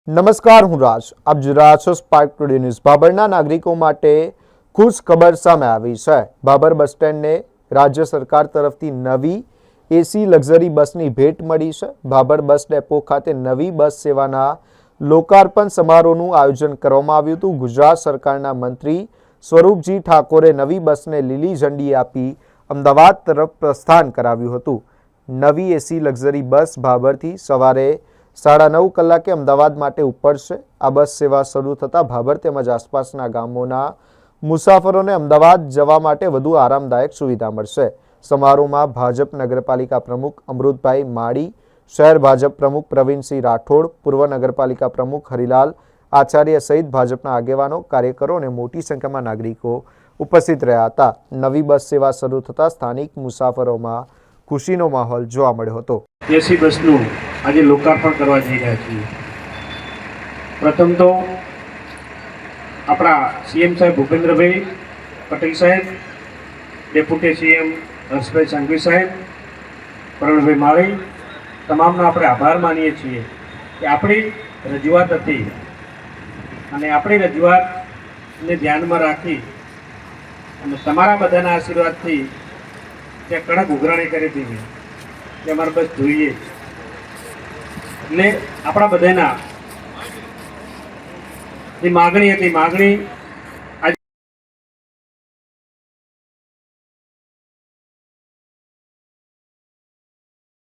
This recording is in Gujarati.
નમસ્કાર, હું રાજ. આપ જોઈ રહ્યા છો સ્પાર્ક ટુડે ન્યૂઝ. ભાભરના નાગરિકો માટે ખુશ ખબર સામે આવી છે. ભાભર બસ સ્ટેન્ડને રાજ્ય સરકાર તરફથી નવી એસી લક્ઝરી બસની ભેટ મળી છે. ભાભર બસ ડેપો ખાતે નવી બસ સેવાના લોકાર્પણ સમારોહનું આયોજન કરવામાં આવ્યું હતું. ગુજરાત સરકારના મંત્રી સ્વરૂપજી ઠાકોરે નવી બસને લીલી ઝંડી આપી અમદાવાદ તરફ પ્રસ્થાન કરાવ્યું હતું. નવી એસી લક્ઝરી બસ ભાભરથી સવારે 9:30 કલાકે અમદાવાદ માટે ઉપડશે. આ બસ સેવા શરૂ થતાં ભાભર તેમજ આસપાસના ગામોના મુસાફરોને અમદાવાદ જવા માટે વધુ આરામદાયક સુવિધા મળશે. સમારોહમાં ભાજપ નગરપાલિકા પ્રમુખ અમૃતભાઈ માળી, શહેર ભાજપ પ્રમુખ પ્રવીણસિંહ રાઠોડ, પૂર્વ નગરપાલિકા પ્રમુખ હરિલાલ આચાર્ય સહિત ભાજપના આગેવાનો, કાર્યકરો અને મોટી સંખ્યામાં નાગરિકો ઉપસ્થિત રહ્યા હતા. નવી બસ સેવા શરૂ થતાં સ્થાનિક મુસાફરોમાં ખુશીનો માહોલ જોવા મળ્યો હતો. એસી બસનું આજે લોકાર્પણ કરવા જઈ રહ્યા છીએ. પ્રથમ તો આપણા સીએમ સાહેબ ભૂપેન્દ્રભાઈ પટેલ સાહેબ, ડેપ્યુટી સીએમ હર્ષભાઈ સંઘવી સાહેબ, પ્રવીણભાઈ માળી, તમામનો આપણે આભાર માનીએ છીએ કે આપણી રજૂઆત હતી અને આપણી રજૂઆતને ધ્યાનમાં રાખી અને તમારા બધાના આશીર્વાદથી ત્યાં કડક ઉઘરાણી કરી દીધી કે અમારે બસ જોઈએ. એટલે આપણા બધાના જે માગણી હતી, માગણી